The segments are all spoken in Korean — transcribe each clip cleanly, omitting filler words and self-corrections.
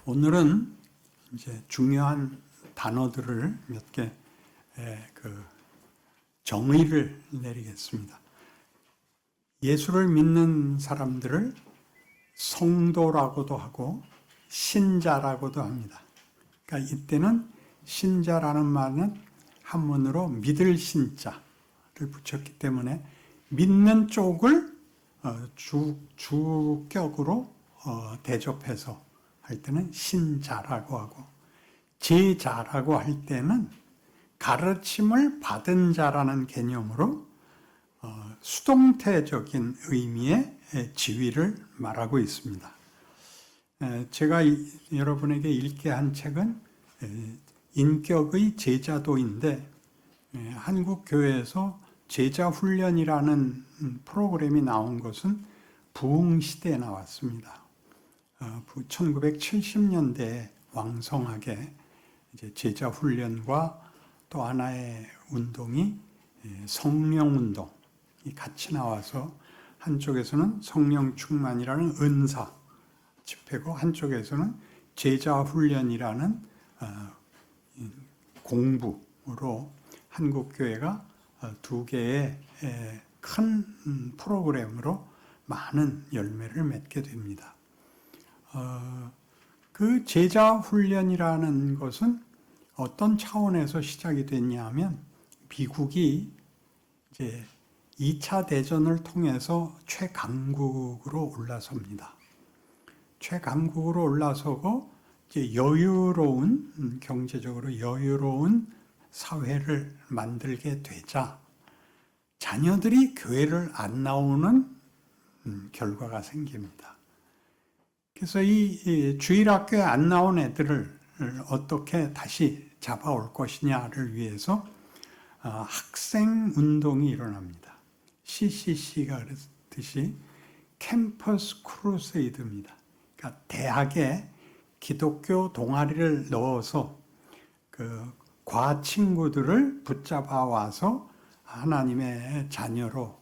오늘은 이제 중요한 단어들을 몇 개 정의를 내리겠습니다. 예수를 믿는 사람들을 성도라고도 하고 신자라고도 합니다. 그러니까 이때는 신자라는 말은 한문으로 믿을 신자를 붙였기 때문에 믿는 쪽을 주격으로 대접해서 할 때는 신자라고 하고, 제자라고 할 때는 가르침을 받은 자라는 개념으로 수동태적인 의미의 지위를 말하고 있습니다. 제가 여러분에게 읽게 한 책은 인격의 제자도인데, 한국 교회에서 제자훈련이라는 프로그램이 나온 것은 부흥시대에 나왔습니다. 1970년대에 왕성하게 이제 제자훈련과 또 하나의 운동이 성령운동이 같이 나와서, 한쪽에서는 성령 충만이라는 은사 집회고 한쪽에서는 제자훈련이라는 공부로 한국 교회가 두 개의 큰 프로그램으로 많은 열매를 맺게 됩니다. 그 제자훈련이라는 것은 어떤 차원에서 시작이 됐냐 하면, 미국이 이제 2차 대전을 통해서 최강국으로 올라섭니다. 최강국으로 올라서고 이제 여유로운, 경제적으로 여유로운 사회를 만들게 되자 자녀들이 교회를 안 나오는 결과가 생깁니다. 그래서 이 주일학교에 안 나온 애들을 어떻게 다시 잡아올 것이냐를 위해서 학생운동이 일어납니다. CCC가 그랬듯이 캠퍼스 크루세이드입니다. 그러니까 대학에 기독교 동아리를 넣어서 그 과친구들을 붙잡아 와서 하나님의 자녀로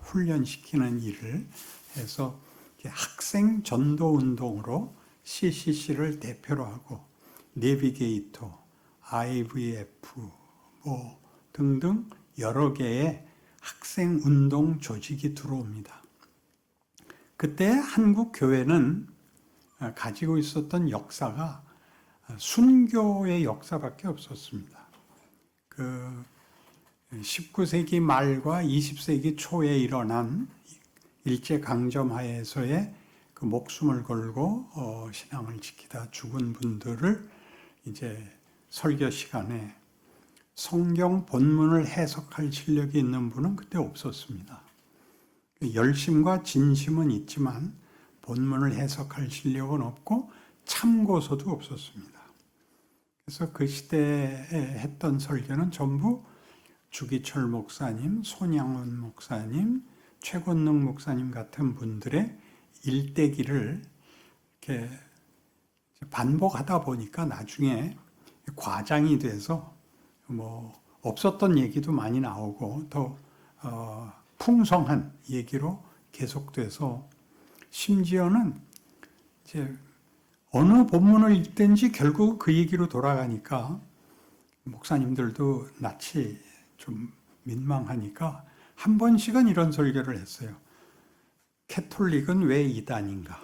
훈련시키는 일을 해서 학생 전도 운동으로 CCC를 대표로 하고, 내비게이터, IVF 등등 여러 개의 학생 운동 조직이 들어옵니다. 그때 한국 교회는 가지고 있었던 역사가 순교의 역사밖에 없었습니다. 그 19세기 말과 20세기 초에 일어난 일제강점하에서의 그 목숨을 걸고 신앙을 지키다 죽은 분들을 이제 설교 시간에 성경 본문을 해석할 실력이 있는 분은 그때 없었습니다. 열심과 진심은 있지만 본문을 해석할 실력은 없고 참고서도 없었습니다. 그래서 그 시대에 했던 설교는 전부 주기철 목사님, 손양원 목사님, 최권능 목사님 같은 분들의 일대기를 이렇게 반복하다 보니까 나중에 과장이 돼서 없었던 얘기도 많이 나오고 더 풍성한 얘기로 계속돼서, 심지어는 이제 어느 본문을 읽든지 결국 그 얘기로 돌아가니까 목사님들도 낯이 좀 민망하니까 한 번씩은 이런 설교를 했어요. 캐톨릭은 왜 이단인가?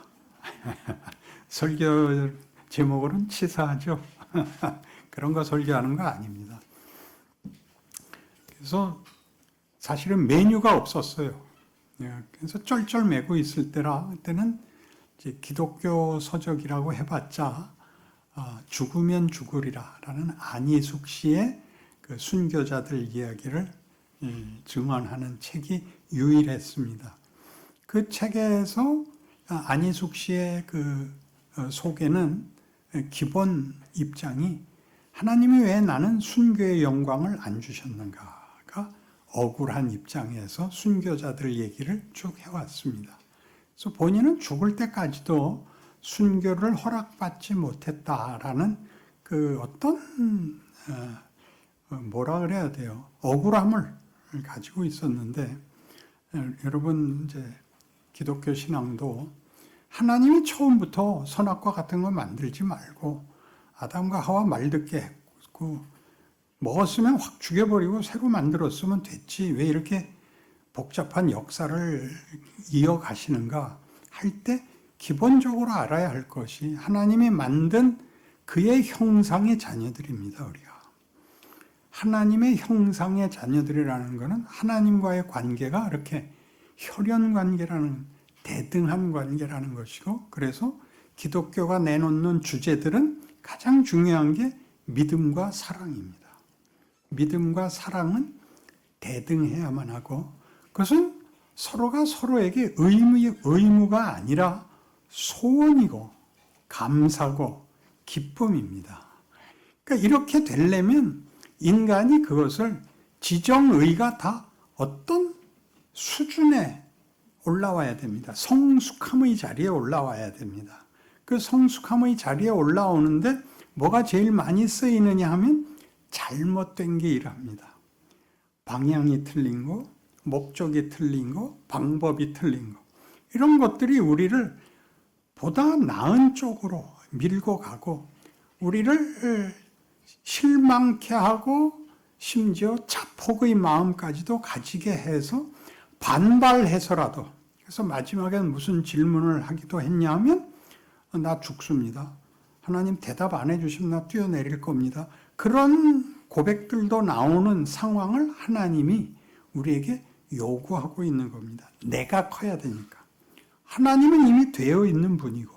설교 제목으로는 치사하죠. 그런 거 설교하는 거 아닙니다. 그래서 사실은 메뉴가 없었어요. 그래서 쩔쩔매고 있을 그때는 이제 기독교 서적이라고 해봤자 죽으면 죽으리라라는 안희숙 씨의 그 순교자들 이야기를 증언하는 책이 유일했습니다. 그 책에서 안희숙 씨의 그 소개는 기본 입장이, 하나님이 왜 나는 순교의 영광을 안 주셨는가가 억울한 입장에서 순교자들 얘기를 쭉 해왔습니다. 그래서 본인은 죽을 때까지도 순교를 허락받지 못했다라는 그 어떤 뭐라 그래야 돼요? 억울함을 가지고 있었는데, 여러분 이제 기독교 신앙도 하나님이 처음부터 선악과 같은 거 만들지 말고 아담과 하와 말 듣게 했고 먹었으면 확 죽여버리고 새로 만들었으면 됐지 왜 이렇게 복잡한 역사를 이어가시는가 할 때 기본적으로 알아야 할 것이 하나님이 만든 그의 형상의 자녀들입니다. 우리가 하나님의 형상의 자녀들이라는 것은 하나님과의 관계가 이렇게 혈연 관계라는 대등한 관계라는 것이고, 그래서 기독교가 내놓는 주제들은 가장 중요한 게 믿음과 사랑입니다. 믿음과 사랑은 대등해야만 하고, 그것은 서로가 서로에게 의무가 아니라 소원이고 감사고 기쁨입니다. 그러니까 이렇게 되려면 인간이 그것을 지정의가 다 어떤 수준에 올라와야 됩니다. 성숙함의 자리에 올라와야 됩니다. 그 성숙함의 자리에 올라오는데 뭐가 제일 많이 쓰이느냐 하면 잘못된 게 일합니다. 방향이 틀린 거, 목적이 틀린 거, 방법이 틀린 거. 이런 것들이 우리를 보다 나은 쪽으로 밀고 가고 우리를 실망케 하고 심지어 자폭의 마음까지도 가지게 해서 반발해서라도, 그래서 마지막엔 무슨 질문을 하기도 했냐면 나 죽습니다. 하나님 대답 안 해주시면 나 뛰어내릴 겁니다. 그런 고백들도 나오는 상황을 하나님이 우리에게 요구하고 있는 겁니다. 내가 커야 되니까. 하나님은 이미 되어 있는 분이고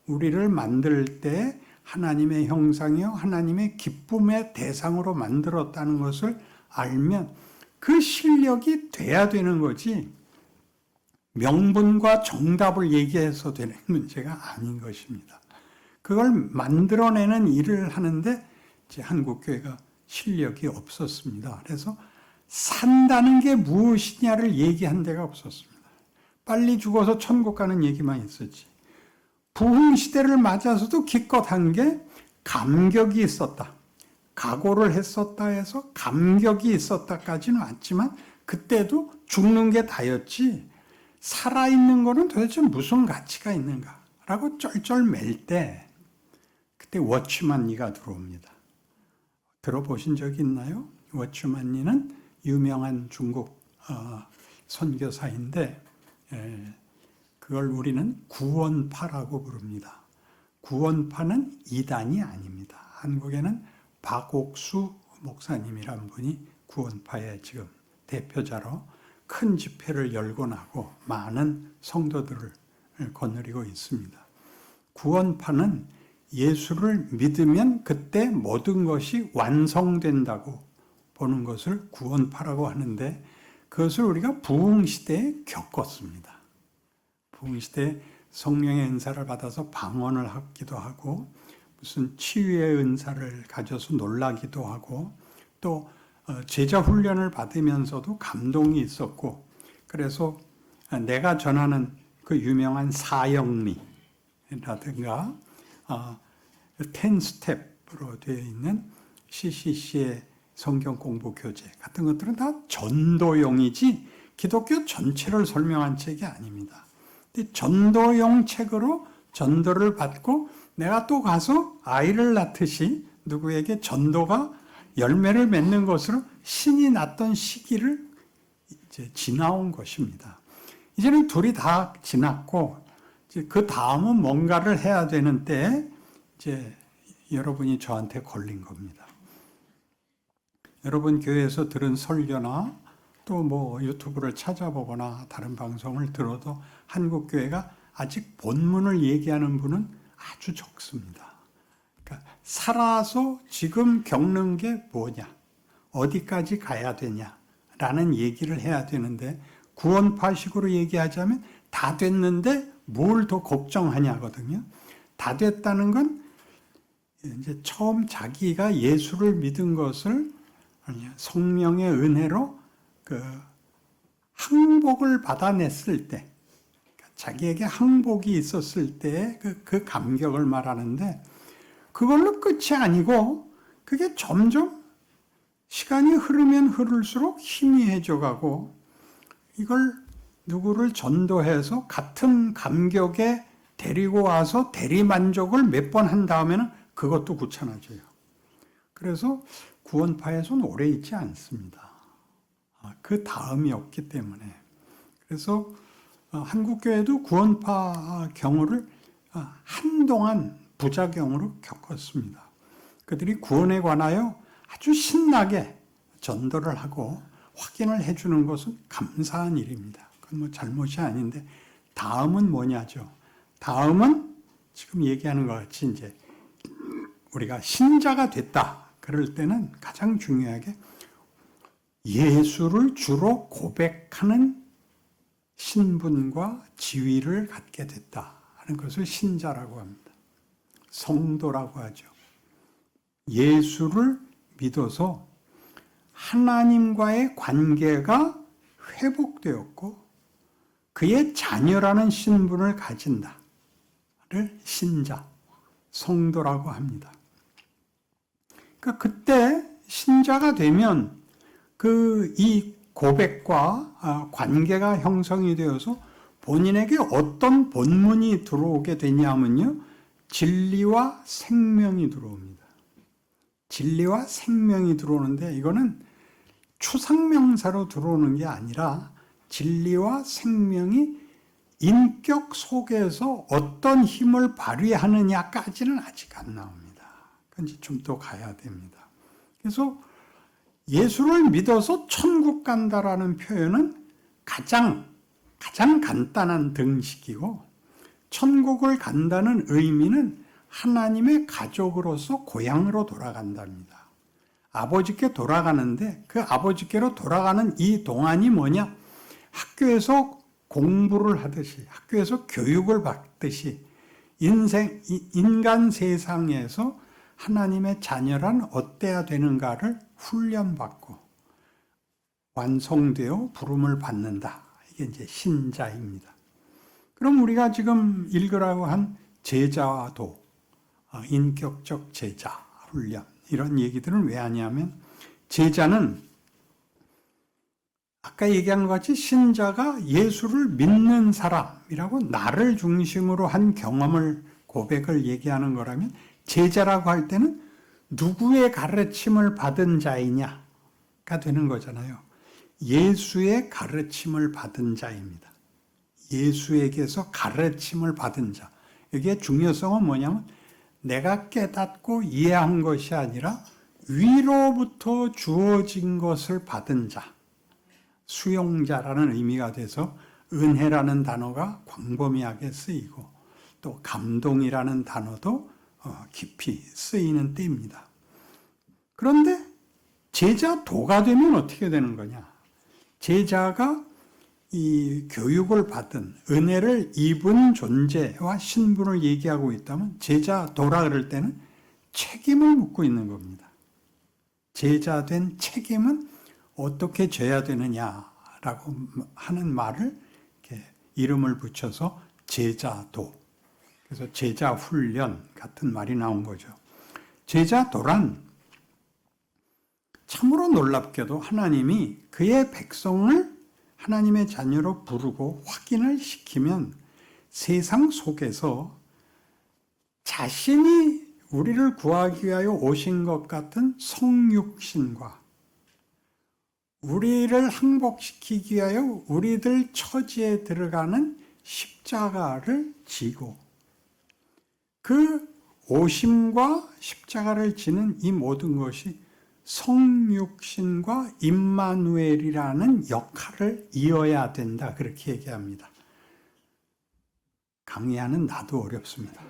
우리를 만들 때 하나님의 형상이요 하나님의 기쁨의 대상으로 만들었다는 것을 알면 그 실력이 돼야 되는 거지 명분과 정답을 얘기해서 되는 문제가 아닌 것입니다. 그걸 만들어내는 일을 하는데 이제 한국교회가 실력이 없었습니다. 그래서 산다는 게 무엇이냐를 얘기한 데가 없었습니다. 빨리 죽어서 천국 가는 얘기만 있었지. 부흥시대를 맞아서도 기껏 한 게 감격이 있었다. 각오를 했었다 해서 감격이 있었다까지는 왔지만 그때도 죽는 게 다였지 살아있는 거는 도대체 무슨 가치가 있는가라고 쩔쩔 맬 때 그때 워치만니가 들어옵니다. 들어보신 적이 있나요? 워치만니는 유명한 중국 선교사인데 그걸 우리는 구원파라고 부릅니다. 구원파는 이단이 아닙니다. 한국에는 박옥수 목사님이란 분이 구원파의 지금 대표자로 큰 집회를 열고 나고 많은 성도들을 거느리고 있습니다. 구원파는 예수를 믿으면 그때 모든 것이 완성된다고 보는 것을 구원파라고 하는데 그것을 우리가 부흥시대에 겪었습니다. 부흥시대에 성령의 은사를 받아서 방언을 하기도 하고 무슨 치유의 은사를 가져서 놀라기도 하고 또 제자 훈련을 받으면서도 감동이 있었고 그래서 내가 전하는 그 유명한 사형리라든가 10스텝으로 되어 있는 CCC의 성경 공부 교재 같은 것들은 다 전도용이지 기독교 전체를 설명한 책이 아닙니다. 전도용 책으로 전도를 받고 내가 또 가서 아이를 낳듯이 누구에게 전도가 열매를 맺는 것으로 신이 났던 시기를 이제 지나온 것입니다. 이제는 둘이 다 지났고 이제 그 다음은 뭔가를 해야 되는 때 이제 여러분이 저한테 걸린 겁니다. 여러분 교회에서 들은 설교나 또 뭐 유튜브를 찾아보거나 다른 방송을 들어도 한국 교회가 아직 본문을 얘기하는 분은 아주 적습니다. 그러니까 살아서 지금 겪는 게 뭐냐, 어디까지 가야 되냐라는 얘기를 해야 되는데 구원파식으로 얘기하자면 다 됐는데 뭘 더 걱정하냐거든요. 다 됐다는 건 이제 처음 자기가 예수를 믿은 것을 성령의 은혜로 그 항복을 받아냈을 때, 자기에게 항복이 있었을 때의 그 감격을 말하는데 그걸로 끝이 아니고 그게 점점 시간이 흐르면 흐를수록 희미해져 가고 이걸 누구를 전도해서 같은 감격의 데리고 와서 대리만족을 몇 번 한 다음에는 그것도 귀찮아져요. 그래서 구원파에서는 오래 있지 않습니다. 그 다음이 없기 때문에. 그래서 한국교회도 구원파 경우를 한동안 부작용으로 겪었습니다. 그들이 구원에 관하여 아주 신나게 전도를 하고 확인을 해주는 것은 감사한 일입니다. 그건 뭐 잘못이 아닌데, 다음은 뭐냐죠. 다음은 지금 얘기하는 것 같이 이제 우리가 신자가 됐다. 그럴 때는 가장 중요하게 예수를 주로 고백하는 신분과 지위를 갖게 됐다 하는 것을 신자라고 합니다. 성도라고 하죠. 예수를 믿어서 하나님과의 관계가 회복되었고 그의 자녀라는 신분을 가진다를 신자, 성도라고 합니다. 그러니까 그때 신자가 되면 이 고백과 관계가 형성이 되어서 본인에게 어떤 본문이 들어오게 되냐면요, 진리와 생명이 들어옵니다. 진리와 생명이 들어오는데 이거는 추상명사로 들어오는 게 아니라 진리와 생명이 인격 속에서 어떤 힘을 발휘하느냐까지는 아직 안 나옵니다. 그건 좀 더 가야 됩니다. 그래서 예수를 믿어서 천국 간다라는 표현은 가장 간단한 등식이고, 천국을 간다는 의미는 하나님의 가족으로서 고향으로 돌아간답니다. 아버지께 돌아가는데 그 아버지께로 돌아가는 이 동안이 뭐냐? 학교에서 공부를 하듯이, 학교에서 교육을 받듯이 인간 세상에서 하나님의 자녀란 어때야 되는가를 훈련받고 완성되어 부름을 받는다. 이게 이제 신자입니다. 그럼 우리가 지금 읽으라고 한 제자도, 인격적 제자 훈련, 이런 얘기들은 왜 하냐면, 제자는 아까 얘기한 것 같이 신자가 예수를 믿는 사람이라고 나를 중심으로 한 경험을, 고백을 얘기하는 거라면, 제자라고 할 때는 누구의 가르침을 받은 자이냐가 되는 거잖아요. 예수의 가르침을 받은 자입니다. 예수에게서 가르침을 받은 자. 여기에 중요성은 뭐냐면 내가 깨닫고 이해한 것이 아니라 위로부터 주어진 것을 받은 자. 수용자라는 의미가 돼서 은혜라는 단어가 광범위하게 쓰이고 또 감동이라는 단어도 깊이 쓰이는 때입니다. 그런데 제자도가 되면 어떻게 되는 거냐? 제자가 이 교육을 받은 은혜를 입은 존재와 신분을 얘기하고 있다면 제자도라 그럴 때는 책임을 묻고 있는 겁니다. 제자된 책임은 어떻게 져야 되느냐라고 하는 말을 이렇게 이름을 붙여서 제자도, 그래서 제자 훈련 같은 말이 나온 거죠. 제자도란 참으로 놀랍게도 하나님이 그의 백성을 하나님의 자녀로 부르고 확인을 시키면 세상 속에서 자신이 우리를 구하기 위하여 오신 것 같은 성육신과 우리를 항복시키기 위하여 우리들 처지에 들어가는 십자가를 지고 그 오심과 십자가를 지는 이 모든 것이 성육신과 임마누엘이라는 역할을 이어야 된다. 그렇게 얘기합니다. 강의하는 나도 어렵습니다.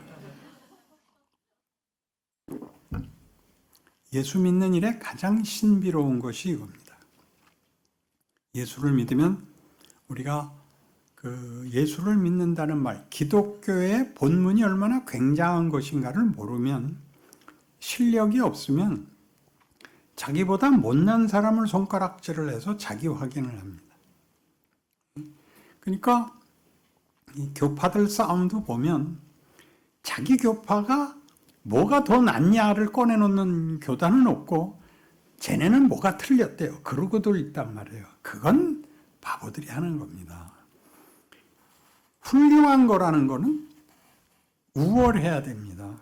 예수 믿는 일에 가장 신비로운 것이 이겁니다. 예수를 믿으면 우리가 예수를 믿는다는 말, 기독교의 본문이 얼마나 굉장한 것인가를 모르면, 실력이 없으면 자기보다 못난 사람을 손가락질을 해서 자기 확인을 합니다. 그러니까 이 교파들 싸움도 보면 자기 교파가 뭐가 더 낫냐를 꺼내놓는 교단은 없고 쟤네는 뭐가 틀렸대요. 그러고들 있단 말이에요. 그건 바보들이 하는 겁니다. 훌륭한 거라는 거는 우월해야 됩니다.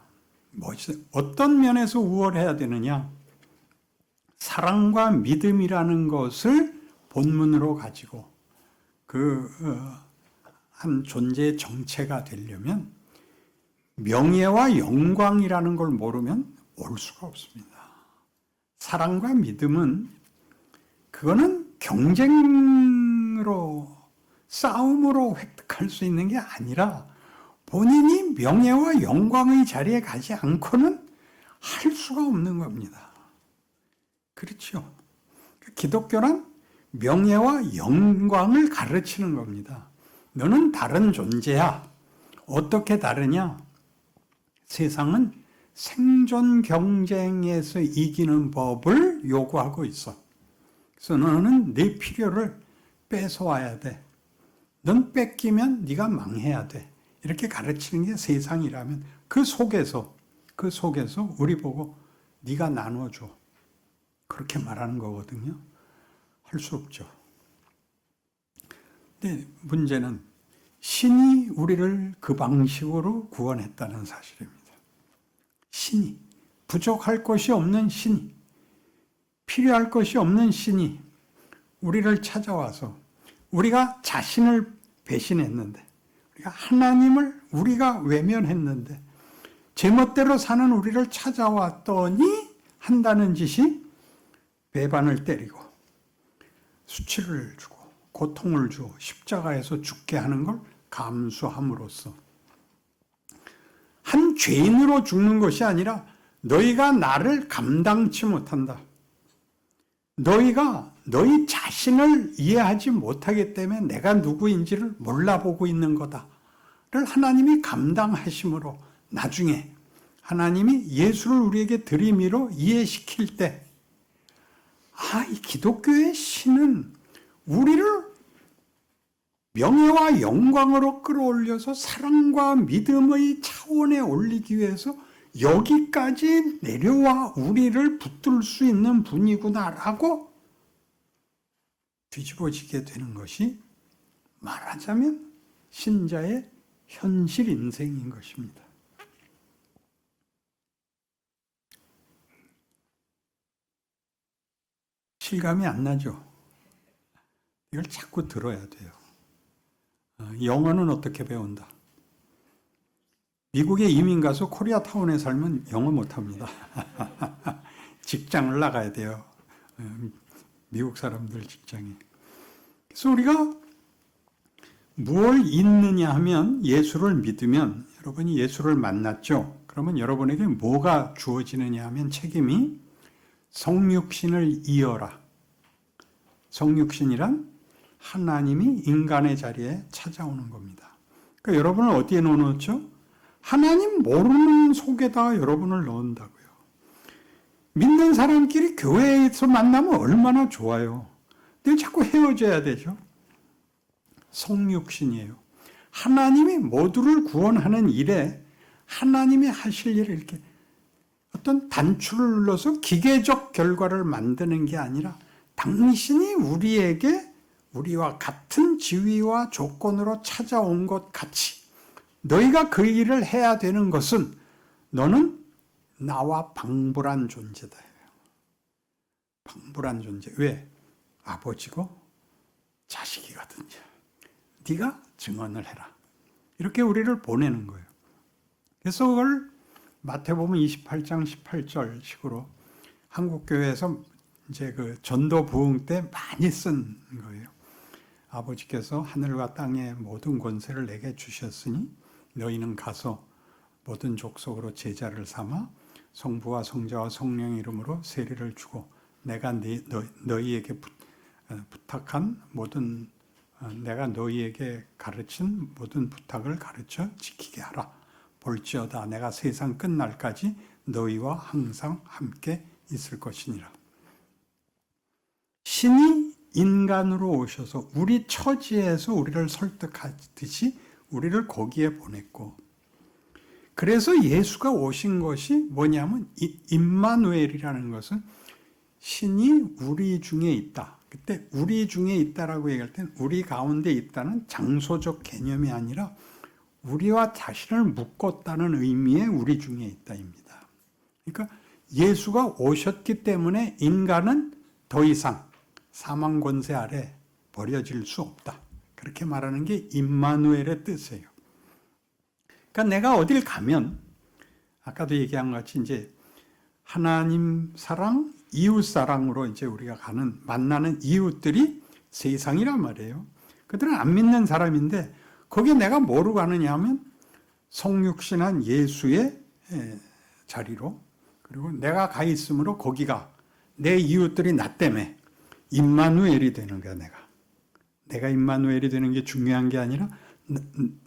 어떤 면에서 우월해야 되느냐? 사랑과 믿음이라는 것을 본문으로 가지고 한 존재의 정체가 되려면 명예와 영광이라는 걸 모르면 올 수가 없습니다. 사랑과 믿음은 그거는 경쟁으로 싸움으로 획득할 수 있는 게 아니라 본인이 명예와 영광의 자리에 가지 않고는 할 수가 없는 겁니다. 그렇죠? 기독교는 명예와 영광을 가르치는 겁니다. 너는 다른 존재야. 어떻게 다르냐? 세상은 생존 경쟁에서 이기는 법을 요구하고 있어. 그래서 너는 네 필요를 뺏어와야 돼. 넌 뺏기면 네가 망해야 돼. 이렇게 가르치는 게 세상이라면 그 속에서 우리 보고 네가 나눠줘. 그렇게 말하는 거거든요. 할 수 없죠. 근데 문제는 신이 우리를 그 방식으로 구원했다는 사실입니다. 신이, 부족할 것이 없는 신이, 필요할 것이 없는 신이 우리를 찾아와서 우리가 자신을 배신했는데, 우리가 하나님을 우리가 외면했는데 제멋대로 사는 우리를 찾아왔더니 한다는 짓이 배반을 때리고 수치를 주고 고통을 주고 십자가에서 죽게 하는 걸 감수함으로써 한 죄인으로 죽는 것이 아니라 너희가 나를 감당치 못한다. 너희가 너희 자신을 이해하지 못하기 때문에 내가 누구인지를 몰라보고 있는 거다를 하나님이 감당하심으로 나중에 하나님이 예수를 우리에게 들이밀어 이해시킬 때, 이 기독교의 신은 우리를 명예와 영광으로 끌어올려서 사랑과 믿음의 차원에 올리기 위해서 여기까지 내려와 우리를 붙들 수 있는 분이구나라고 뒤집어지게 되는 것이 말하자면 신자의 현실 인생인 것입니다. 실감이 안 나죠? 이걸 자꾸 들어야 돼요. 영어는 어떻게 배운다? 미국에 이민 가서 코리아타운에 살면 영어 못합니다. 직장을 나가야 돼요. 미국 사람들 직장에. 그래서 우리가 무엇을 잊느냐 하면 예수를 믿으면, 여러분이 예수를 만났죠? 그러면 여러분에게 뭐가 주어지느냐 하면 책임이 성육신을 이어라. 성육신이란 하나님이 인간의 자리에 찾아오는 겁니다. 그러니까 여러분을 어디에 넣어놓죠? 하나님 모르는 속에다 여러분을 넣는다고요. 믿는 사람끼리 교회에서 만나면 얼마나 좋아요. 근데 자꾸 헤어져야 되죠. 성육신이에요. 하나님이 모두를 구원하는 일에 하나님이 하실 일을 이렇게 어떤 단추를 눌러서 기계적 결과를 만드는 게 아니라 당신이 우리와 같은 지위와 조건으로 찾아온 것 같이 너희가 그 일을 해야 되는 것은 너는 나와 방불한 존재다. 방불한 존재. 왜? 아버지고 자식이거든요. 네가 증언을 해라. 이렇게 우리를 보내는 거예요. 그래서 그걸 마태복음 28장 18절 식으로 한국교회에서 이제 그 전도 부흥 때 많이 쓴 거예요. 아버지께서 하늘과 땅의 모든 권세를 내게 주셨으니 너희는 가서 모든 족속으로 제자를 삼아 성부와 성자와 성령의 이름으로 세례를 주고 내가 너희에게 부탁한 모든 내가 너희에게 가르친 모든 부탁을 가르쳐 지키게 하라. 볼지어다 내가 세상 끝날까지 너희와 항상 함께 있을 것이니라. 신이 인간으로 오셔서 우리 처지에서 우리를 설득하듯이 우리를 거기에 보냈고, 그래서 예수가 오신 것이 뭐냐면 임마누엘이라는 것은 신이 우리 중에 있다. 그때 우리 중에 있다라고 얘기할 때는 우리 가운데 있다는 장소적 개념이 아니라 우리와 자신을 묶었다는 의미의 우리 중에 있다입니다. 그러니까 예수가 오셨기 때문에 인간은 더 이상 사망 권세 아래 버려질 수 없다. 그렇게 말하는 게 임마누엘의 뜻이에요. 그러니까 내가 어딜 가면 아까도 얘기한 것 같이 이제 하나님 사랑, 이웃 사랑으로 이제 우리가 만나는 이웃들이 세상이란 말이에요. 그들은 안 믿는 사람인데 거기에 내가 뭐로 가느냐 하면 성육신한 예수의 자리로, 그리고 내가 가 있으므로 거기가 내 이웃들이 나 때문에 임마누엘이 되는 거야. 내가 임마누엘이 되는 게 중요한 게 아니라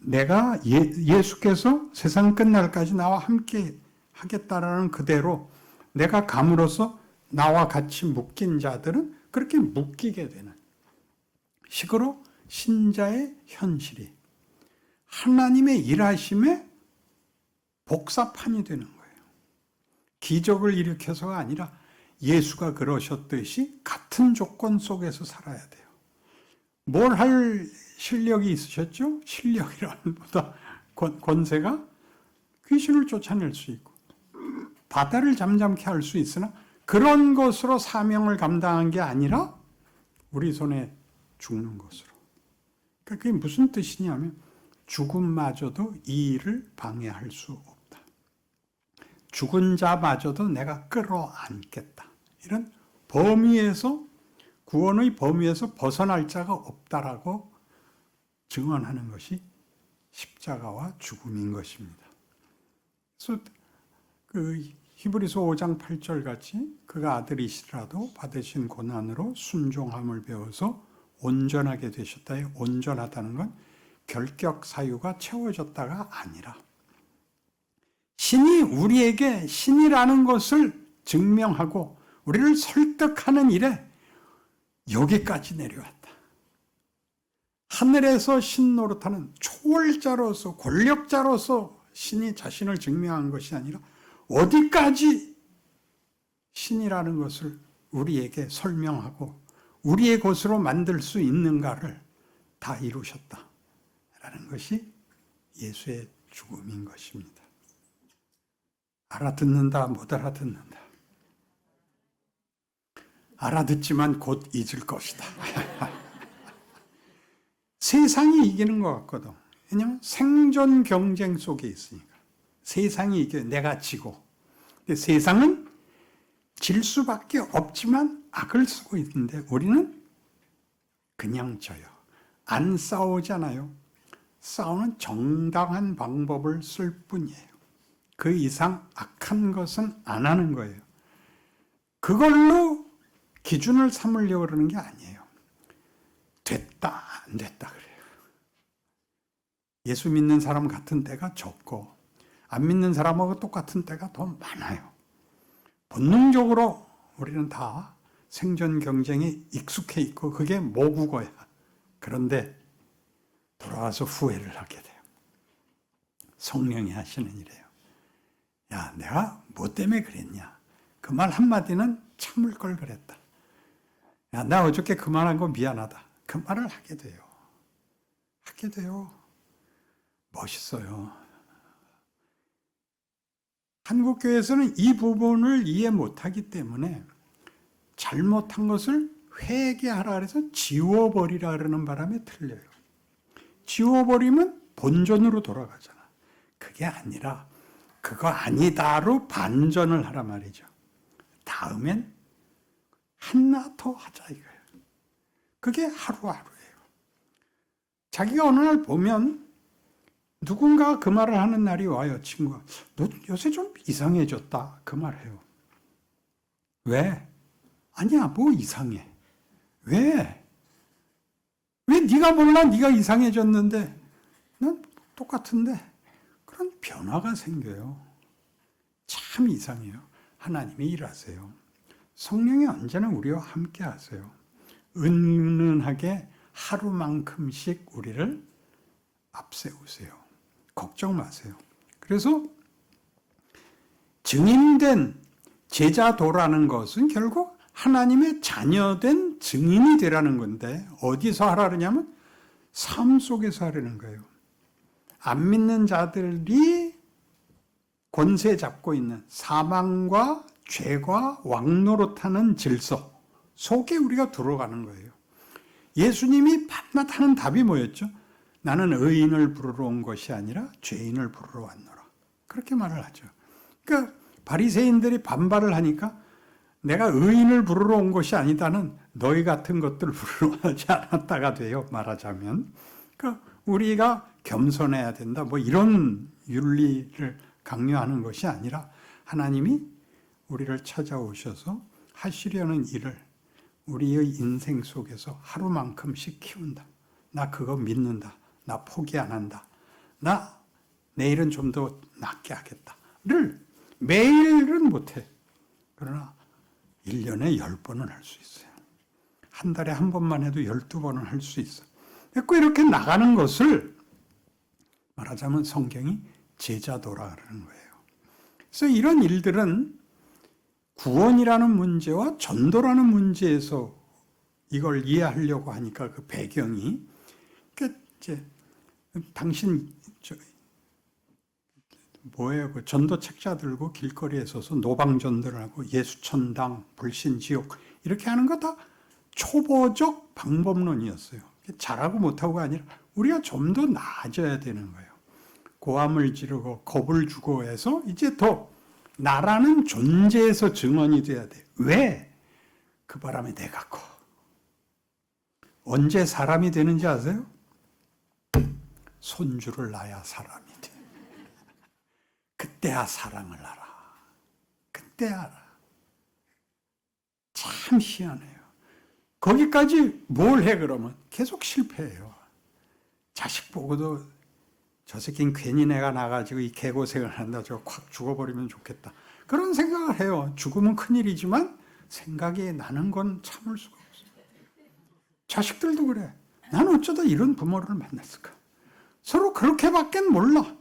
내가 예수께서 세상 끝날까지 나와 함께 하겠다라는 그대로 내가 감으로써 나와 같이 묶인 자들은 그렇게 묶이게 되는 식으로 신자의 현실이 하나님의 일하심의 복사판이 되는 거예요. 기적을 일으켜서가 아니라 예수가 그러셨듯이 같은 조건 속에서 살아야 돼요. 뭘 할 실력이 있으셨죠? 실력이라는 보다 권세가 귀신을 쫓아낼 수 있고 바다를 잠잠케 할 수 있으나 그런 것으로 사명을 감당한 게 아니라 우리 손에 죽는 것으로. 그러니까 그게 무슨 뜻이냐면 죽음마저도 이 일을 방해할 수 없다. 죽은 자마저도 내가 끌어안겠다. 이런 범위에서, 구원의 범위에서 벗어날 자가 없다라고 증언하는 것이 십자가와 죽음인 것입니다. 그래서 그 히브리서 5장 8절 같이 그가 아들이시라도 받으신 고난으로 순종함을 배워서 온전하게 되셨다에 온전하다는 건 결격 사유가 채워졌다가 아니라 신이 우리에게 신이라는 것을 증명하고 우리를 설득하는 일에 여기까지 내려왔다. 하늘에서 신 노릇하는 초월자로서 권력자로서 신이 자신을 증명한 것이 아니라 어디까지 신이라는 것을 우리에게 설명하고 우리의 것으로 만들 수 있는가를 다 이루셨다. 라는 것이 예수의 죽음인 것입니다. 알아듣는다, 못 알아듣는다. 알아듣지만 곧 잊을 것이다. 세상이 이기는 것 같거든. 왜냐하면 생존 경쟁 속에 있으니까. 세상이 이겨요. 내가 지고. 근데 세상은 질 수밖에 없지만 악을 쓰고 있는데 우리는 그냥 져요. 안 싸우잖아요. 싸우는 정당한 방법을 쓸 뿐이에요. 그 이상 악한 것은 안 하는 거예요. 그걸로 기준을 삼으려고 그러는 게 아니에요. 됐다, 안 됐다 그래요. 예수 믿는 사람 같은 때가 적고 안 믿는 사람하고 똑같은 때가 더 많아요. 본능적으로 우리는 다 생존 경쟁에 익숙해 있고 그게 모국어야. 그런데 돌아와서 후회를 하게 돼요. 성령이 하시는 일이에요. 야, 내가 뭐 때문에 그랬냐? 그 말 한마디는 참을 걸 그랬다. 야, 나 어저께 그 말 한 거 미안하다. 그 말을 하게 돼요. 하게 돼요. 멋있어요. 한국교회에서는 이 부분을 이해 못하기 때문에 잘못한 것을 회개하라 그래서 지워버리라 그러는 바람에 틀려요. 지워버리면 본전으로 돌아가잖아. 그게 아니라 그거 아니다로 반전을 하란 말이죠. 다음엔 하나 더 하자 이거예요. 그게 하루하루예요. 자기가 어느 날 보면 누군가 그 말을 하는 날이 와요. 친구가 너 요새 좀 이상해졌다 그 말해요. 왜? 아니야 뭐 이상해. 왜 네가 몰라? 네가 이상해졌는데 난 똑같은데. 그런 변화가 생겨요. 참 이상해요. 하나님이 일하세요. 성령이 언제나 우리와 함께 하세요. 은은하게 하루만큼씩 우리를 앞세우세요. 걱정 마세요. 그래서 증인된 제자도라는 것은 결국 하나님의 자녀된 증인이 되라는 건데 어디서 하라느냐면 삶 속에서 하라는 거예요. 안 믿는 자들이 권세 잡고 있는 사망과 죄과 왕노릇하는 질서 속에 우리가 들어가는 거예요. 예수님이 밤낮 하는 답이 뭐였죠? 나는 의인을 부르러 온 것이 아니라 죄인을 부르러 왔노라. 그렇게 말을 하죠. 그러니까 바리새인들이 반발을 하니까 내가 의인을 부르러 온 것이 아니다는 너희 같은 것들 부르러 하지 않았다가 돼요. 말하자면. 그러니까 우리가 겸손해야 된다. 뭐 이런 윤리를 강요하는 것이 아니라 하나님이 우리를 찾아오셔서 하시려는 일을 우리의 인생 속에서 하루만큼씩 키운다. 나 그거 믿는다. 나 포기 안 한다. 나 내일은 좀 더 낫게 하겠다를 매일은 못해. 그러나 1년에 10번은 할 수 있어요. 한 달에 한 번만 해도 12번은 할 수 있어. 그 이렇게 나가는 것을 말하자면 성경이 제자도라 그러는 거예요. 그래서 이런 일들은 구원이라는 문제와 전도라는 문제에서 이걸 이해하려고 하니까 그 배경이 이제 당신 뭐예요? 그 전도 책자 들고 길거리에 서서 노방전도를 하고 예수천당, 불신지옥 이렇게 하는 거 다 초보적 방법론이었어요. 잘하고 못하고가 아니라 우리가 좀 더 나아져야 되는 거예요. 고함을 지르고 겁을 주고 해서 이제 더 나라는 존재에서 증언이 돼야 돼. 왜? 그 바람에 내가 커. 언제 사람이 되는지 아세요? 손주를 낳아야 사람이 돼. 그때야 사랑을 알아. 그때 알아. 참 희한해요. 거기까지 뭘 해 그러면 계속 실패해요. 자식 보고도 저 새끼는 괜히 내가 나가지고 이 개고생을 한다. 저거 콱 죽어버리면 좋겠다. 그런 생각을 해요. 죽으면 큰일이지만 생각이 나는 건 참을 수가 없어요. 자식들도 그래. 나는 어쩌다 이런 부모를 만났을까? 서로 그렇게밖에 몰라.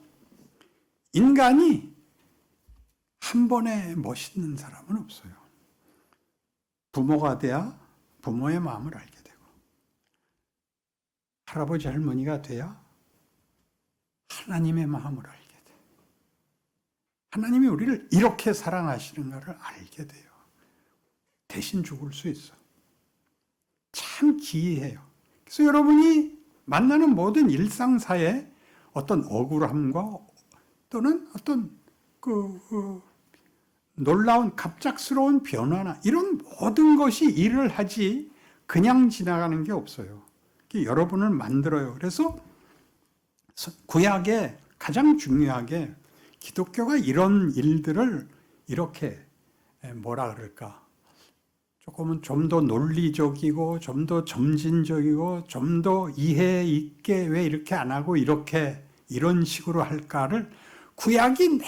인간이 한 번에 멋있는 사람은 없어요. 부모가 돼야 부모의 마음을 알게 되고 할아버지 할머니가 돼야 하나님의 마음을 알게 돼. 하나님이 우리를 이렇게 사랑하시는가를 알게 돼요. 대신 죽을 수 있어. 참 기이해요. 그래서 여러분이 만나는 모든 일상사에 어떤 억울함과 또는 어떤 놀라운 갑작스러운 변화나 이런 모든 것이 일을 하지 그냥 지나가는 게 없어요. 여러분을 만들어요. 그래서 구약에 가장 중요하게 기독교가 이런 일들을 이렇게 뭐라 그럴까? 조금은 좀 더 논리적이고 좀 더 점진적이고 좀 더 이해 있게 왜 이렇게 안 하고 이렇게 이런 식으로 할까를 구약이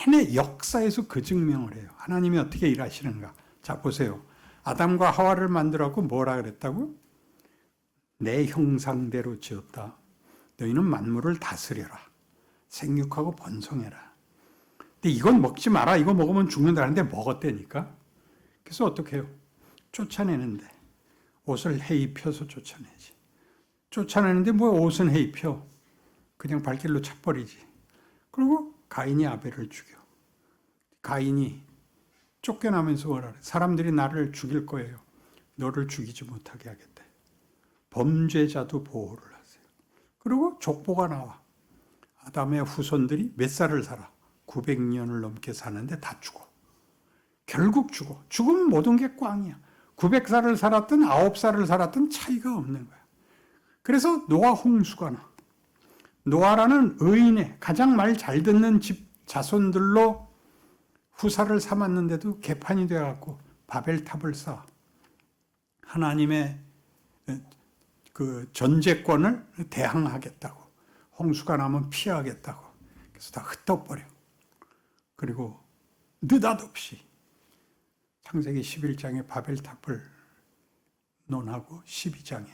내내 역사에서 그 증명을 해요. 하나님이 어떻게 일하시는가. 자 보세요. 아담과 하와를 만들었고 뭐라 그랬다고? 내 형상대로 지었다. 너희는 만물을 다스려라. 생육하고 번성해라. 근데 이건 먹지 마라. 이거 먹으면 죽는다 하는데 먹었다니까. 그래서 어떻게 해요? 쫓아내는데 옷을 해 입혀서 쫓아내지. 쫓아내는데 뭐 옷은 해 입혀. 그냥 발길로 차버리지. 그리고 가인이 아벨을 죽여. 가인이 쫓겨나면서 뭐라 그래? 사람들이 나를 죽일 거예요. 너를 죽이지 못하게 하겠대. 범죄자도 보호를 하세요. 그리고 족보가 나와. 아담의 후손들이 몇 살을 살아? 900년을 넘게 사는데 다 죽어. 결국 죽어. 죽으면 모든 게 꽝이야. 900살을 살았든 9살을 살았든 차이가 없는 거야. 그래서 노아 홍수가 나. 노아라는 의인의 가장 말 잘 듣는 집 자손들로 후사를 삼았는데도 개판이 되어갖고 바벨탑을 쌓아. 하나님의 그 전제권을 대항하겠다고. 홍수가 나면 피하겠다고. 그래서 다 흩어버려. 그리고 느닷없이 창세기 11장에 바벨탑을 논하고 12장에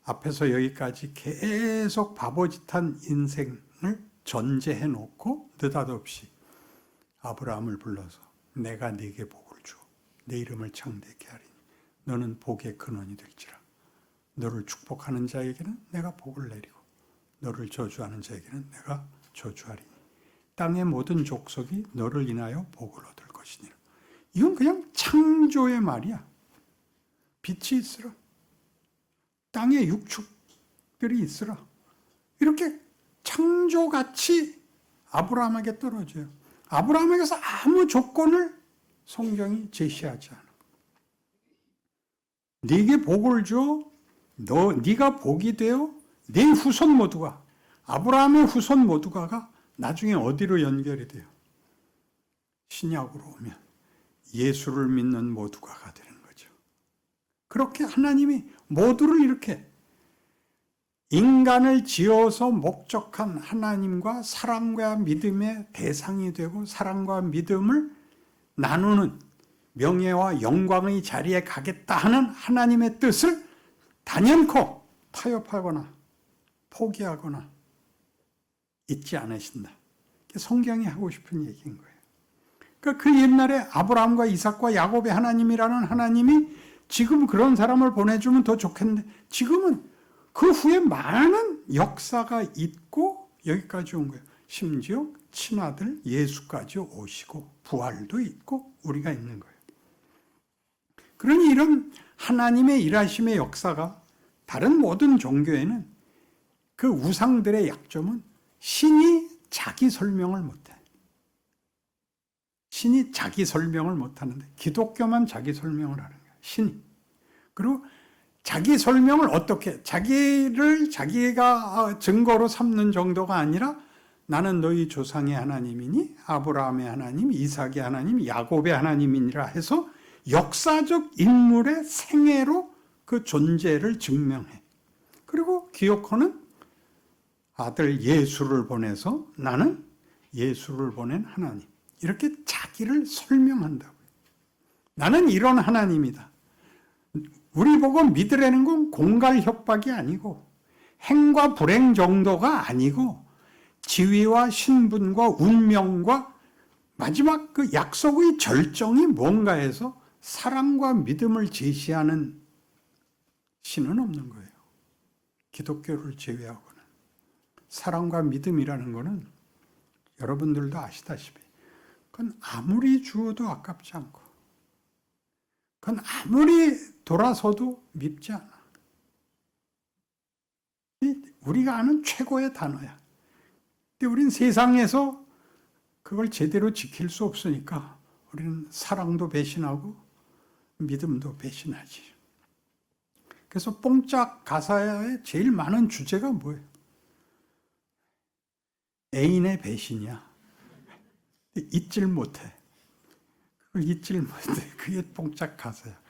앞에서 여기까지 계속 바보짓한 인생을 전제해 놓고 느닷없이 아브라함을 불러서 내가 네게 복을 주어 내 이름을 창대케 하리니 너는 복의 근원이 될지라. 너를 축복하는 자에게는 내가 복을 내리고 너를 저주하는 자에게는 내가 저주하리니 땅의 모든 족속이 너를 인하여 복을 얻을 것이니라. 이건 그냥 창조의 말이야. 빛이 있으라. 땅에 육축들이 있으라. 이렇게 창조같이 아브라함에게 떨어져요. 아브라함에게서 아무 조건을 성경이 제시하지 않아. 네게 복을 줘. 네가 복이 되어 네 후손 모두가, 아브라함의 후손 모두가가 나중에 어디로 연결이 돼요? 신약으로 오면 예수를 믿는 모두가가 되는 거죠. 그렇게 하나님이 모두를 이렇게 인간을 지어서 목적한 하나님과 사랑과 믿음의 대상이 되고 사랑과 믿음을 나누는 명예와 영광의 자리에 가겠다 하는 하나님의 뜻을 단연코 타협하거나 포기하거나 잊지 않으신다. 성경이 하고 싶은 얘기인 거예요. 그러니까 그 옛날에 아브라함과 이삭과 야곱의 하나님이라는 하나님이 지금 그런 사람을 보내주면 더 좋겠는데 지금은 그 후에 많은 역사가 있고 여기까지 온 거예요. 심지어 친아들 예수까지 오시고 부활도 있고 우리가 있는 거예요. 그러니 이런 하나님의 일하심의 역사가 다른 모든 종교에는 그 우상들의 약점은 신이 자기 설명을 못해. 신이 자기 설명을 못하는데 기독교만 자기 설명을 하는 거야. 신이. 그리고 자기 설명을 어떻게, 자기를 자기가 증거로 삼는 정도가 아니라 나는 너희 조상의 하나님이니 아브라함의 하나님, 이삭의 하나님, 야곱의 하나님이니라 해서 역사적 인물의 생애로 그 존재를 증명해. 그리고 기어코는 아들 예수를 보내서 나는 예수를 보낸 하나님. 이렇게 자기를 설명한다고요. 나는 이런 하나님이다. 우리 보고 믿으라는 건 공갈 협박이 아니고 행과 불행 정도가 아니고 지위와 신분과 운명과 마지막 그 약속의 절정이 뭔가 해서 사랑과 믿음을 제시하는 신은 없는 거예요. 기독교를 제외하고는. 사랑과 믿음이라는 것은 여러분들도 아시다시피 그건 아무리 주어도 아깝지 않고 그건 아무리 돌아서도 밉지 않아. 우리가 아는 최고의 단어야. 근데 우린 세상에서 그걸 제대로 지킬 수 없으니까 우리는 사랑도 배신하고 믿음도 배신하지. 그래서 뽕짝 가사에 제일 많은 주제가 뭐예요? 애인의 배신이야. 잊질 못해. 그걸 잊질 못해. 그게 뽕짝 가사야.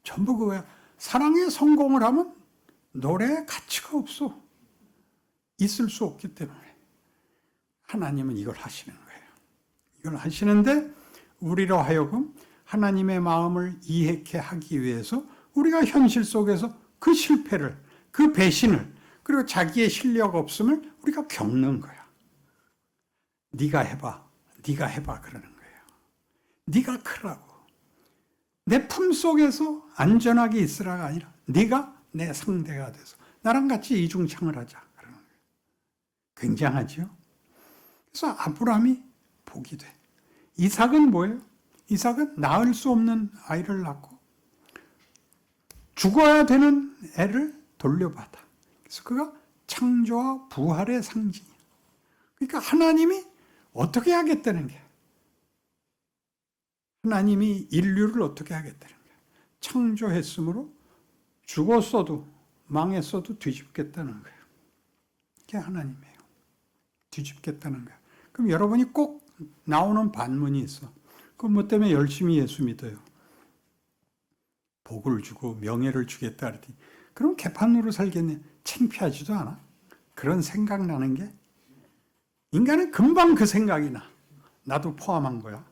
전부 그거야. 사랑에 성공을 하면 노래에 가치가 없어. 있을 수 없기 때문에. 하나님은 이걸 하시는 거예요. 이걸 하시는데 우리로 하여금 하나님의 마음을 이해케 하기 위해서 우리가 현실 속에서 그 실패를, 그 배신을, 그리고 자기의 실력 없음을 우리가 겪는 거야. 네가 해봐. 네가 해봐 그러는 거예요. 네가 크라고. 내 품속에서 안전하게 있으라가 아니라 네가 내 상대가 돼서 나랑 같이 이중창을 하자 그러는 거예요. 굉장하죠? 그래서 아브라함이 복이 돼. 이삭은 뭐예요? 이삭은 낳을 수 없는 아이를 낳고 죽어야 되는 애를 돌려받아. 그래서 그가 창조와 부활의 상징이야. 그러니까 하나님이 어떻게 하겠다는 게, 하나님이 인류를 어떻게 하겠다는 게, 창조했으므로 죽었어도 망했어도 뒤집겠다는 거예요. 그게 하나님이에요. 뒤집겠다는 거예요. 그럼 여러분이 꼭 나오는 반문이 있어. 그럼 뭐 때문에 열심히 예수 믿어요? 복을 주고 명예를 주겠다 그러더니 그럼 개판으로 살겠네. 창피하지도 않아? 그런 생각 나는 게 인간은 금방 그 생각이 나. 나도 포함한 거야.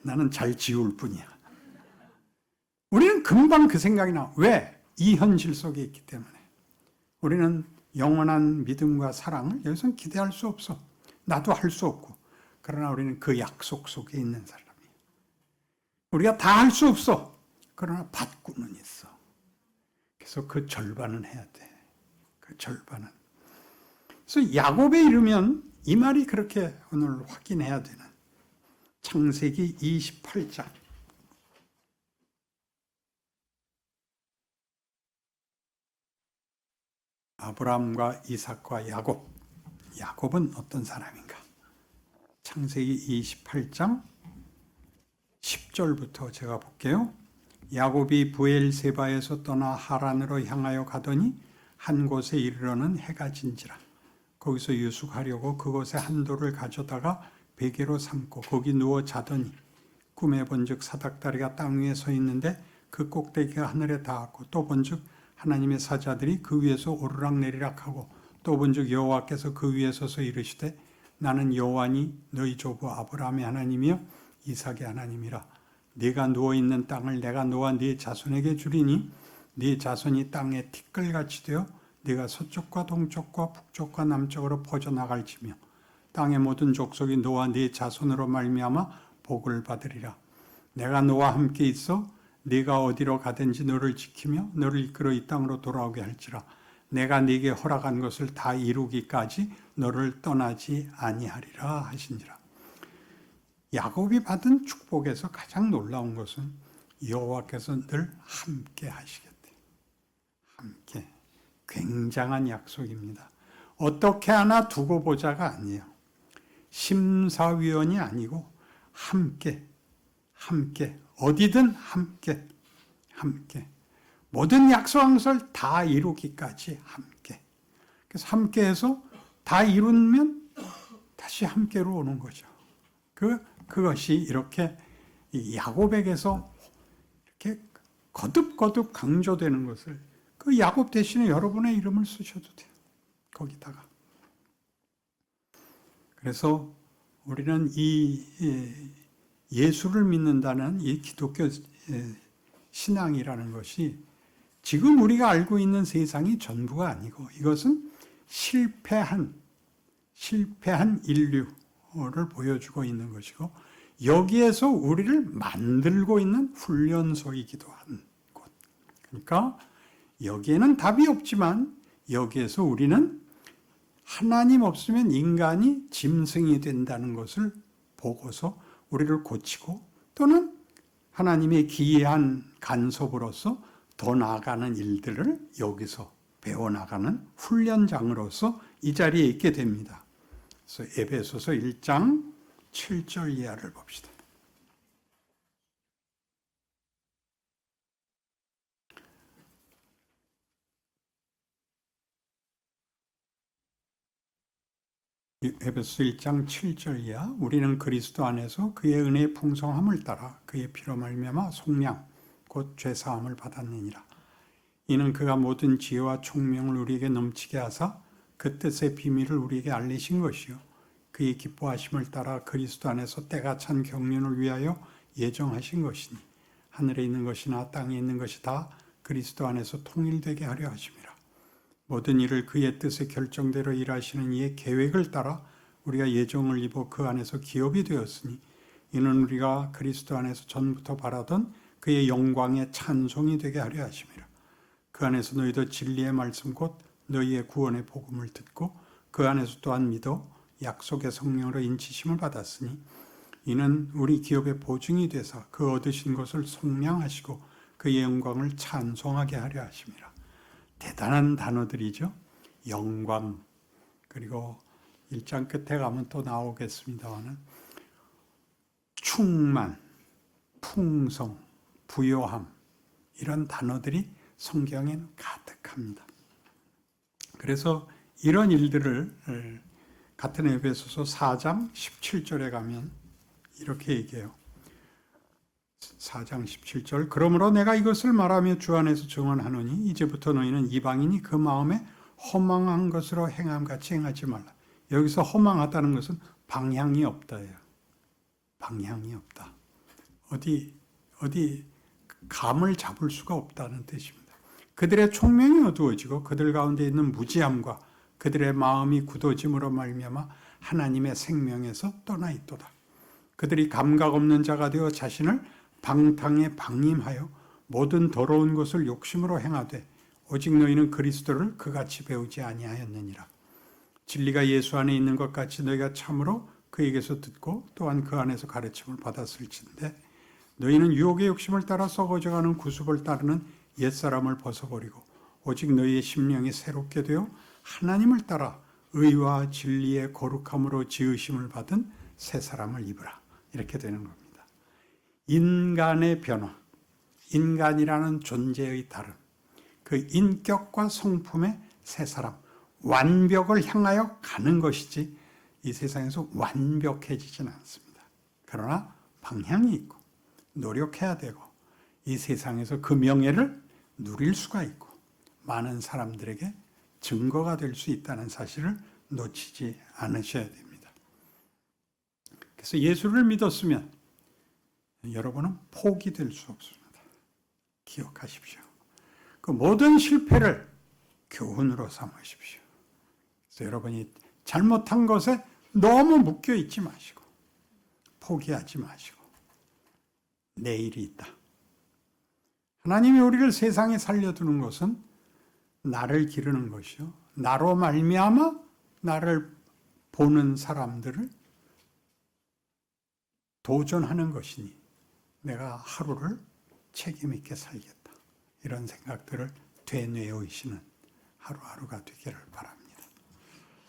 나는 잘 지울 뿐이야. 우리는 금방 그 생각이 나. 왜? 이 현실 속에 있기 때문에. 우리는 영원한 믿음과 사랑을 여기서는 기대할 수 없어. 나도 할 수 없고. 그러나 우리는 그 약속 속에 있는 사람이야. 우리가 다 할 수 없어. 그러나 받고는 있어. 그래서 그 절반은 해야 돼. 그 절반은. 그래서 야곱에 이르면 이 말이 그렇게 오늘 확인해야 되는 창세기 28장. 아브라함과 이삭과 야곱. 야곱은 어떤 사람인가? 창세기 28장 10절부터 제가 볼게요. 야곱이 브엘세바에서 떠나 하란으로 향하여 가더니 한 곳에 이르러는 해가 진지라. 거기서 유숙하려고 그곳에 한 돌을 가져다가 베개로 삼고 거기 누워 자더니 꿈에 본즉 사닥다리가 땅 위에 서 있는데 그 꼭대기가 하늘에 닿았고 또 본즉 하나님의 사자들이 그 위에서 오르락내리락 하고 또 본즉 여호와께서 그 위에 서서 이르시되 나는 여호와니 너희 조부 아브라함의 하나님이여 이삭의 하나님이라. 네가 누워있는 땅을 내가 너와 네 자손에게 주리니 네 자손이 땅에 티끌같이 되어 네가 서쪽과 동쪽과 북쪽과 남쪽으로 퍼져나갈지며 땅의 모든 족속이 너와 네 자손으로 말미암아 복을 받으리라. 내가 너와 함께 있어 네가 어디로 가든지 너를 지키며 너를 이끌어 이 땅으로 돌아오게 할지라. 내가 네게 허락한 것을 다 이루기까지 너를 떠나지 아니하리라 하시니라. 야곱이 받은 축복에서 가장 놀라운 것은 여호와께서 늘 함께 하시겠대. 함께. 굉장한 약속입니다. 어떻게 하나 두고 보자가 아니에요. 심사위원이 아니고 함께, 함께, 어디든 함께, 함께. 모든 약속한 것을 다 이루기까지 함께. 그래서 함께해서 다 이루면 다시 함께로 오는 거죠. 그것이 이렇게 야곱에게서 이렇게 거듭거듭 강조되는 것을 그 야곱 대신에 여러분의 이름을 쓰셔도 돼요. 거기다가. 그래서 우리는 이 예수를 믿는다는 이 기독교 신앙이라는 것이 지금 우리가 알고 있는 세상이 전부가 아니고 이것은 실패한 인류를 보여주고 있는 것이고 여기에서 우리를 만들고 있는 훈련소이기도 한 곳. 그러니까 여기에는 답이 없지만 여기에서 우리는 하나님 없으면 인간이 짐승이 된다는 것을 보고서 우리를 고치고 또는 하나님의 기이한 간섭으로서 더 나아가는 일들을 여기서 배워나가는 훈련장으로서 이 자리에 있게 됩니다. 그래서 에베소서 1장 7절 이하를 봅시다. 에베소 1장 7절 이하 우리는 그리스도 안에서 그의 은혜의 풍성함을 따라 그의 피로 말미암아 속량 곧 죄사함을 받았느니라. 이는 그가 모든 지혜와 총명을 우리에게 넘치게 하사 그 뜻의 비밀을 우리에게 알리신 것이요 그의 기뻐하심을 따라 그리스도 안에서 때가 찬 경륜을 위하여 예정하신 것이니 하늘에 있는 것이나 땅에 있는 것이 다 그리스도 안에서 통일되게 하려 하심이라. 모든 일을 그의 뜻의 결정대로 일하시는 이의 계획을 따라 우리가 예정을 입어 그 안에서 기업이 되었으니 이는 우리가 그리스도 안에서 전부터 바라던 그의 영광의 찬송이 되게 하려 하심이라. 그 안에서 너희도 진리의 말씀 곧 너희의 구원의 복음을 듣고 그 안에서 또한 믿어 약속의 성령으로 인치심을 받았으니 이는 우리 기업의 보증이 되사 그 얻으신 것을 속량하시고 그의 영광을 찬송하게 하려 하심이라. 대단한 단어들이죠. 영광, 그리고 1장 끝에 가면 또 나오겠습니다만 충만, 풍성, 부요함 이런 단어들이 성경엔 가득합니다. 그래서 이런 일들을 같은 에베소서 4장 17절에 가면 이렇게 얘기해요. 4장 17절 그러므로 내가 이것을 말하며 주 안에서 증언하노니 이제부터 너희는 이방인이 그 마음에 허망한 것으로 행함같이 행하지 말라. 여기서 허망하다는 것은 방향이 없다예요. 방향이 없다. 어디 감을 잡을 수가 없다는 뜻입니다. 그들의 총명이 어두워지고 그들 가운데 있는 무지함과 그들의 마음이 굳어짐으로 말미암아 하나님의 생명에서 떠나 있도다. 그들이 감각 없는 자가 되어 자신을 방탕에 방임하여 모든 더러운 것을 욕심으로 행하되 오직 너희는 그리스도를 그같이 배우지 아니하였느니라. 진리가 예수 안에 있는 것 같이 너희가 참으로 그에게서 듣고 또한 그 안에서 가르침을 받았을진데 너희는 유혹의 욕심을 따라 썩어져가는 구습을 따르는 옛사람을 벗어버리고 오직 너희의 심령이 새롭게 되어 하나님을 따라 의와 진리의 거룩함으로 지으심을 받은 새 사람을 입으라. 이렇게 되는 겁니다. 인간의 변화, 인간이라는 존재의 다름, 그 인격과 성품의 새 사람, 완벽을 향하여 가는 것이지 이 세상에서 완벽해지지는 않습니다. 그러나 방향이 있고 노력해야 되고 이 세상에서 그 명예를 누릴 수가 있고 많은 사람들에게 증거가 될 수 있다는 사실을 놓치지 않으셔야 됩니다. 그래서 예수를 믿었으면 여러분은 포기될 수 없습니다. 기억하십시오. 그 모든 실패를 교훈으로 삼으십시오. 그래서 여러분이 잘못한 것에 너무 묶여 있지 마시고 포기하지 마시고 내일이 있다. 하나님이 우리를 세상에 살려두는 것은 나를 기르는 것이요. 나로 말미암아 나를 보는 사람들을 도전하는 것이니 내가 하루를 책임 있게 살겠다. 이런 생각들을 되뇌으시는 하루하루가 되기를 바랍니다.